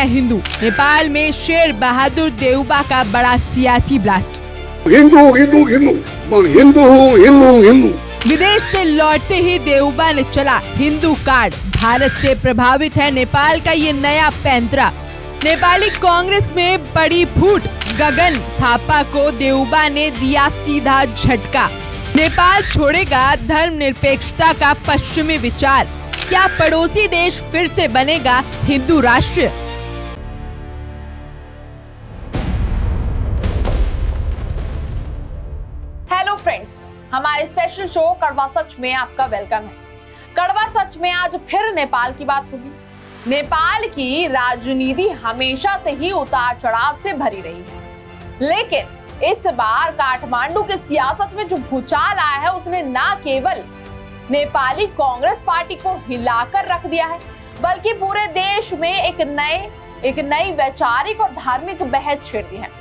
मैं हिंदू। नेपाल में शेर बहादुर देउबा का बड़ा सियासी ब्लास्ट। हिंदू हिंदू हिंदू मैं हिंदू हूँ हिंदू हिंदू। विदेश से लौटते ही देउबा ने चला हिंदू कार्ड। भारत से प्रभावित है नेपाल का ये नया पैंतरा। नेपाली कांग्रेस में बड़ी फूट। गगन थापा को देउबा ने दिया सीधा झटका। नेपाल छोड़ेगा धर्मनिरपेक्षता का पश्चिमी विचार। क्या पड़ोसी देश फिर से बनेगा हिंदू राष्ट्र? हेलो फ्रेंड्स, हमारे स्पेशल शो कड़वा सच में आपका वेलकम है। कड़वा सच में आज फिर नेपाल की बात होगी। नेपाल की राजनीति हमेशा से ही उतार चढ़ाव से भरी रही है, लेकिन इस बार काठमांडू की सियासत में जो भूचाल आया है उसने न केवल नेपाली कांग्रेस पार्टी को हिलाकर रख दिया है, बल्कि पूरे देश में एक नई वैचारिक और धार्मिक बहस छेड़ दी है।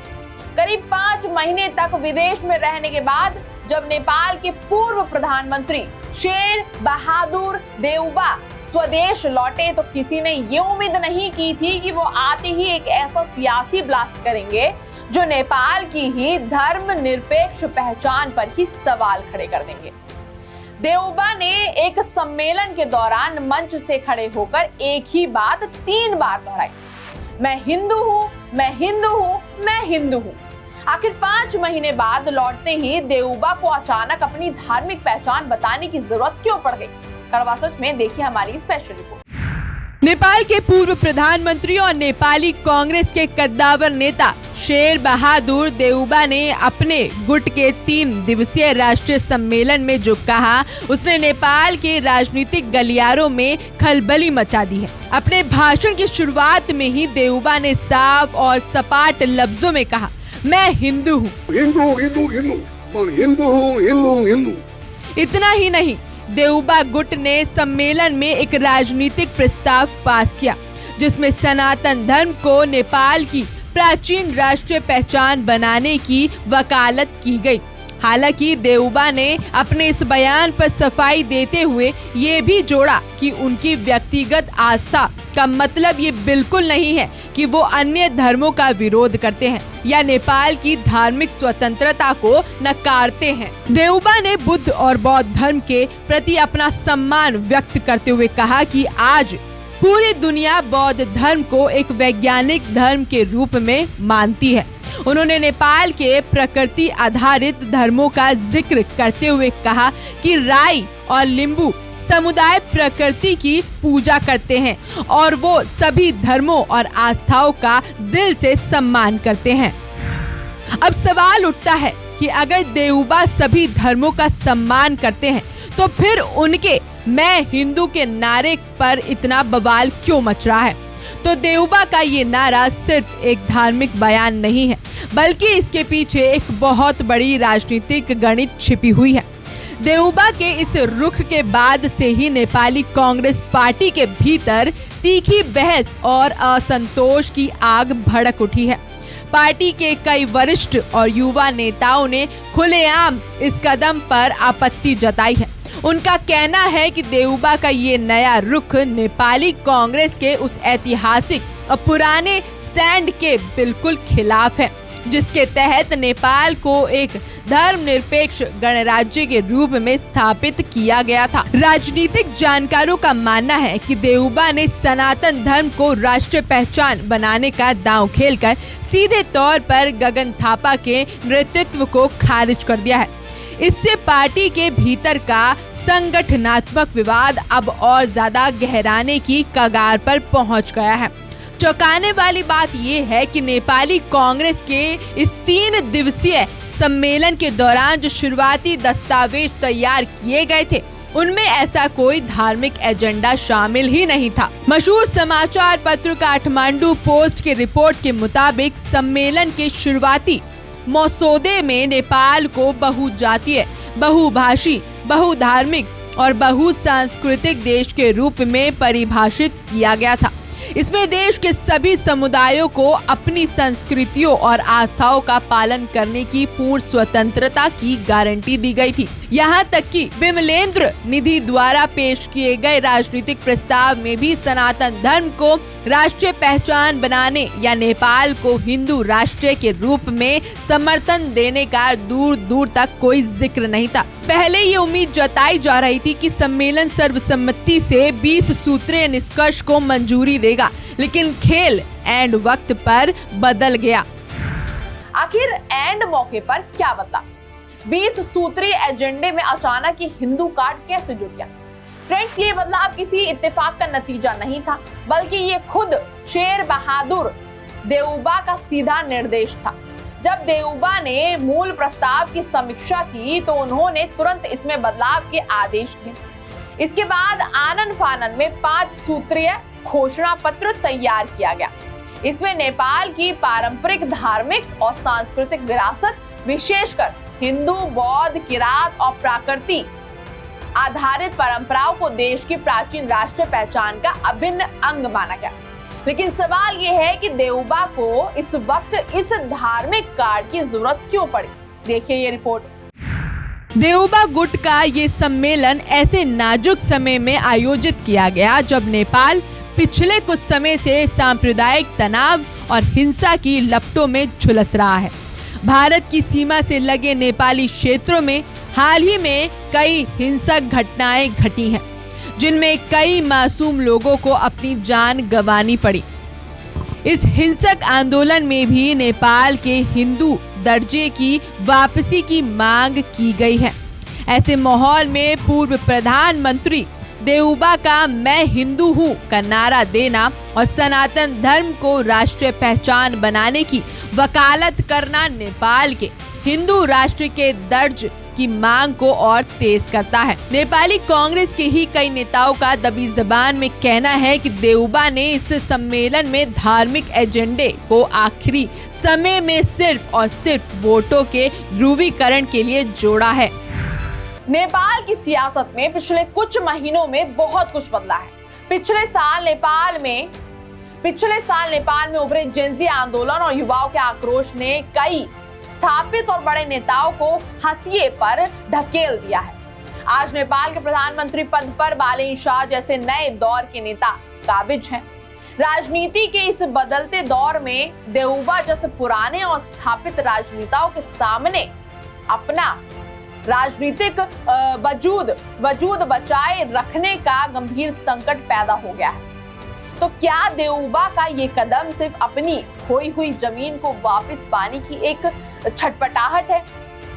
करीब 5 महीने तक विदेश में रहने के बाद जब नेपाल के पूर्व प्रधानमंत्री शेर बहादुर देउबा स्वदेश लौटे तो किसी ने ये उम्मीद नहीं की थी कि वो आते ही एक ऐसा सियासी ब्लास्ट करेंगे जो नेपाल की ही धर्मनिरपेक्ष पहचान पर ही सवाल खड़े कर देंगे। देउबा ने एक सम्मेलन के दौरान मंच से खड़े होकर एक ही बात 3 बार दोहराई, मैं हिंदू हूँ, मैं हिंदू हूँ, मैं हिंदू हूँ। आखिर 5 महीने बाद लौटते ही देउबा को अचानक अपनी धार्मिक पहचान बताने की जरूरत क्यों पड़ गई? कड़वा सच में देखिए हमारी स्पेशल रिपोर्ट। नेपाल के पूर्व प्रधानमंत्री और नेपाली कांग्रेस के कद्दावर नेता शेर बहादुर देउबा ने अपने गुट के 3 दिवसीय राष्ट्रीय सम्मेलन में जो कहा, उसने नेपाल के राजनीतिक गलियारों में खलबली मचा दी है। अपने भाषण की शुरुआत में ही देउबा ने साफ और सपाट लफ्जों में कहा, मैं हिंदू हूँ। हिंदू हिंदू हिंदू मैं हिंदू हूँ हिंदू हिंदू। इतना ही नहीं, देउबा गुट ने सम्मेलन में एक राजनीतिक प्रस्ताव पास किया जिसमें सनातन धर्म को नेपाल की प्राचीन राष्ट्रीय पहचान बनाने की वकालत की गई। हालांकि देउबा ने अपने इस बयान पर सफाई देते हुए ये भी जोड़ा कि उनकी व्यक्तिगत आस्था का मतलब ये बिल्कुल नहीं है कि वो अन्य धर्मों का विरोध करते हैं या नेपाल की धार्मिक स्वतंत्रता को नकारते हैं। देउबा ने बुद्ध और बौद्ध धर्म के प्रति अपना सम्मान व्यक्त करते हुए कहा कि आज पूरी दुनिया बौद्ध धर्म को एक वैज्ञानिक धर्म के रूप में मानती है। उन्होंने नेपाल के प्रकृति आधारित धर्मों का जिक्र करते हुए कहा कि राई और लिम्बू समुदाय प्रकृति की पूजा करते हैं और वो सभी धर्मों और आस्थाओं का दिल से सम्मान करते हैं। अब सवाल उठता है कि अगर देउबा सभी धर्मों का सम्मान करते हैं तो फिर उनके मैं हिंदू के नारे पर इतना बवाल क्यों मच रहा है? तो देउबा का ये नारा सिर्फ एक धार्मिक बयान नहीं है, बल्कि इसके पीछे एक बहुत बड़ी राजनीतिक गणित छिपी हुई है। देउबा के इस रुख के बाद से ही नेपाली कांग्रेस पार्टी के भीतर तीखी बहस और असंतोष की आग भड़क उठी है। पार्टी के कई वरिष्ठ और युवा नेताओं ने खुलेआम इस कदम पर आपत्ति जताई है। उनका कहना है कि देउबा का ये नया रुख नेपाली कांग्रेस के उस ऐतिहासिक और पुराने स्टैंड के बिल्कुल खिलाफ है, जिसके तहत नेपाल को एक धर्मनिरपेक्ष गणराज्य के रूप में स्थापित किया गया था। राजनीतिक जानकारों का मानना है कि देउबा ने सनातन धर्म को राष्ट्रीय पहचान बनाने का दांव खेलकर सीधे तौर पर गगन थापा के नेतृत्व को खारिज कर दिया है। इससे पार्टी के भीतर का संगठनात्मक विवाद अब और ज्यादा गहराने की कगार पर पहुंच गया है। चौंकाने वाली बात यह है कि नेपाली कांग्रेस के इस 3 दिवसीय सम्मेलन के दौरान जो शुरुआती दस्तावेज तैयार किए गए थे, उनमें ऐसा कोई धार्मिक एजेंडा शामिल ही नहीं था। मशहूर समाचार पत्र काठमांडू पोस्ट की रिपोर्ट के मुताबिक सम्मेलन के शुरुआती मसौदे में नेपाल को बहुजातीय, बहुभाषी, बहुधार्मिक और बहुसांस्कृतिक देश के रूप में परिभाषित किया गया था। इसमें देश के सभी समुदायों को अपनी संस्कृतियों और आस्थाओं का पालन करने की पूर्ण स्वतंत्रता की गारंटी दी गई थी। यहाँ तक कि विमलेंद्र निधि द्वारा पेश किए गए राजनीतिक प्रस्ताव में भी सनातन धर्म को राष्ट्रीय पहचान बनाने या नेपाल को हिंदू राष्ट्र के रूप में समर्थन देने का दूर दूर तक कोई जिक्र नहीं था। पहले ये उम्मीद जताई जा रही थी कि सम्मेलन सर्वसम्मति से 20 सूत्रीय निष्कर्ष को मंजूरी देगा, लेकिन खेल एंड वक्त पर बदल गया। आखिर एंड मौके पर क्या बदला? 20 सूत्रीय एजेंडे में अचानक ही हिंदू कार्ड कैसे जुड़ गया? फ्रेंड्स, ये बदलाव किसी इत्तेफाक का नतीजा नहीं था, बल्कि ये खुद शेर बहादुर देउबा का सीधा निर्देश था। जब देउबा ने मूल प्रस्ताव की समीक्षा की तो उन्होंने तुरंत इसमें बदलाव के आदेश दिए। इसके बाद आनन फानन में 5 सूत्रीय घोषणा पत्र तैयार किया गया। इसमें नेपाल की पारंपरिक धार्मिक और सांस्कृतिक विरासत, विशेषकर हिंदू, बौद्ध, किरात और प्राकृतिक आधारित परंपराओं को देश की प्राचीन राष्ट्रीय पहचान का अभिन्न अंग माना गया। लेकिन सवाल ये है कि देउबा को इस वक्त इस धार्मिक कार्ड की जरूरत क्यों पड़ी? देखिए ये रिपोर्ट। देउबा गुट का ये सम्मेलन ऐसे नाजुक समय में आयोजित किया गया जब नेपाल पिछले कुछ समय से सांप्रदायिक तनाव और हिंसा की लपटों में झुलस रहा है। भारत की सीमा से लगे नेपाली क्षेत्रों में हाल ही में कई हिंसक घटनाएं घटी हैं, जिनमें कई मासूम लोगों को अपनी जान गंवानी पड़ी। इस हिंसक आंदोलन में भी नेपाल के हिंदू दर्जे की वापसी की मांग की गई है। ऐसे माहौल में पूर्व प्रधानमंत्री देउबा का "मैं हिंदू हूँ" का नारा देना और सनातन धर्म को राष्ट्रीय पहचान बनाने की वकालत करना नेपाल के हिंदू राष्ट्र के दर्ज की मांग को और तेज करता है। नेपाली कांग्रेस के ही कई नेताओं का दबी जबान में कहना है कि देउबा ने इस सम्मेलन में धार्मिक एजेंडे को आखिरी समय में सिर्फ और सिर्फ वोटों के ध्रुवीकरण के लिए जोड़ा है। नेपाल की सियासत में पिछले कुछ महीनों में बहुत कुछ बदला है। पिछले साल नेपाल में उभरे जेनजी आंदोलन और युवाओं के आक्रोश ने कई स्थापित और बड़े नेताओं को हंसिए पर ढकेल दिया है। आज नेपाल के प्रधानमंत्री पद पर बालेन शाह जैसे नए दौर के नेता काबिज हैं। राजनीति के इस बदलते दौर में देउबा जैसे पुराने और स्थापित राजनेताओं के सामने अपना राजनीतिक वजूद बचाए रखने का गंभीर संकट पैदा हो गया है। तो क्या देउबा का ये कदम सिर्फ अपनी खोई हुई जमीन को वापस पाने की एक छटपटाहट है?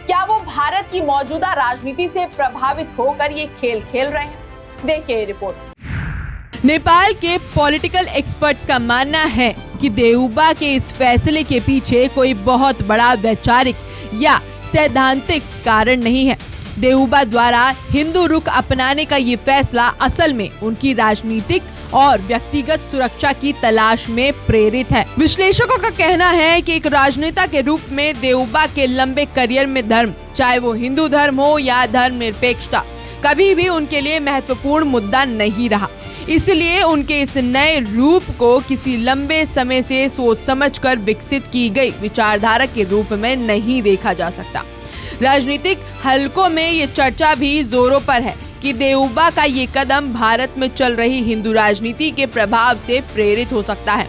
क्या वो भारत की मौजूदा राजनीति से प्रभावित होकर ये खेल खेल रहे हैं? देखिए ये रिपोर्ट। नेपाल के पॉलिटिकल एक्सपर्ट्स का मानना है कि देउबा के इस फैसले के पीछे कोई बहुत बड़ा वैचारिक या सैद्धांतिक कारण नहीं है। देउबा द्वारा हिंदू रुख अपनाने का ये फैसला असल में उनकी राजनीतिक और व्यक्तिगत सुरक्षा की तलाश में प्रेरित है। विश्लेषकों का कहना है कि एक राजनेता के रूप में देउबा के लंबे करियर में धर्म, चाहे वो हिंदू धर्म हो या धर्मनिरपेक्षता, कभी भी उनके लिए महत्वपूर्ण मुद्दा नहीं रहा। इसलिए उनके इस नए रूप को किसी लंबे समय से सोच समझकर विकसित की गई विचारधारा के रूप में नहीं देखा जा सकता। राजनीतिक हलकों में ये चर्चा भी जोरों पर है कि देउबा का ये कदम भारत में चल रही हिंदू राजनीति के प्रभाव से प्रेरित हो सकता है।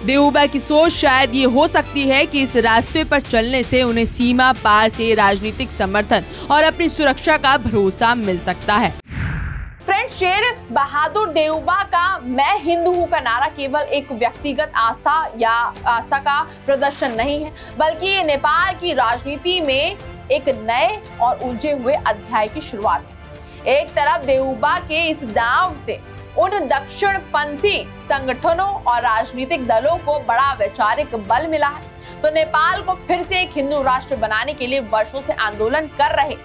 देउबा की सोच शायद ये हो सकती है कि इस रास्ते पर चलने से उन्हें सीमा पार से राजनीतिक समर्थन और अपनी सुरक्षा का भरोसा मिल सकता है। फ्रेंड्स, शेर बहादुर देउबा का "मैं हिंदू हूँ" का नारा केवल एक व्यक्तिगत आस्था का प्रदर्शन नहीं है, बल्कि ये नेपाल की राजनीति में एक नए और उलझे हुए अध्याय की शुरुआत है। एक तरफ देउबा के इस दांव से उन दक्षिणपंथी संगठनों और राजनीतिक दलों को बड़ा वैचारिक बल मिला है, तो नेपाल को फिर से एक हिंदू राष्ट्र बनाने के लिए वर्षों से आंदोलन कर रहे।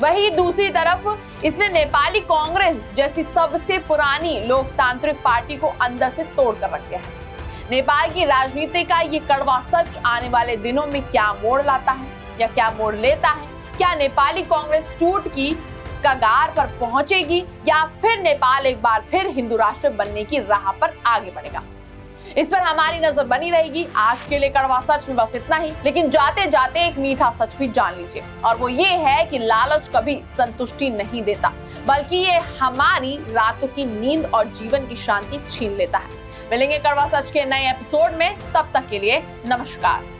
वहीं दूसरी तरफ इसने नेपाली कांग्रेस जैसी सबसे पुरानी लोकतांत्रिक पार्टी को अंदर से तोड़ कर रख दिया है। नेपाल की राजनीति का ये कड़वा सच आने वाले दिनों में क्या मोड़ लाता है या क्या मोड़ लेता है? क्या नेपाली कांग्रेस टूट की कगार पर पहुंचेगी या फिर नेपाल एक बार फिर हिंदू राष्ट्र बनने की राह पर आगे बढ़ेगा, इस पर हमारी नजर बनी रहेगी। आज के लिए कड़वा सच में बस इतना ही, लेकिन जाते जाते एक मीठा सच भी जान लीजिए, और वो ये है कि लालच कभी संतुष्टि नहीं देता, बल्कि ये हमारी रातों की नींद और जीवन की शांति छीन लेता है। मिलेंगे कड़वा सच के नए एपिसोड में, तब तक के लिए नमस्कार।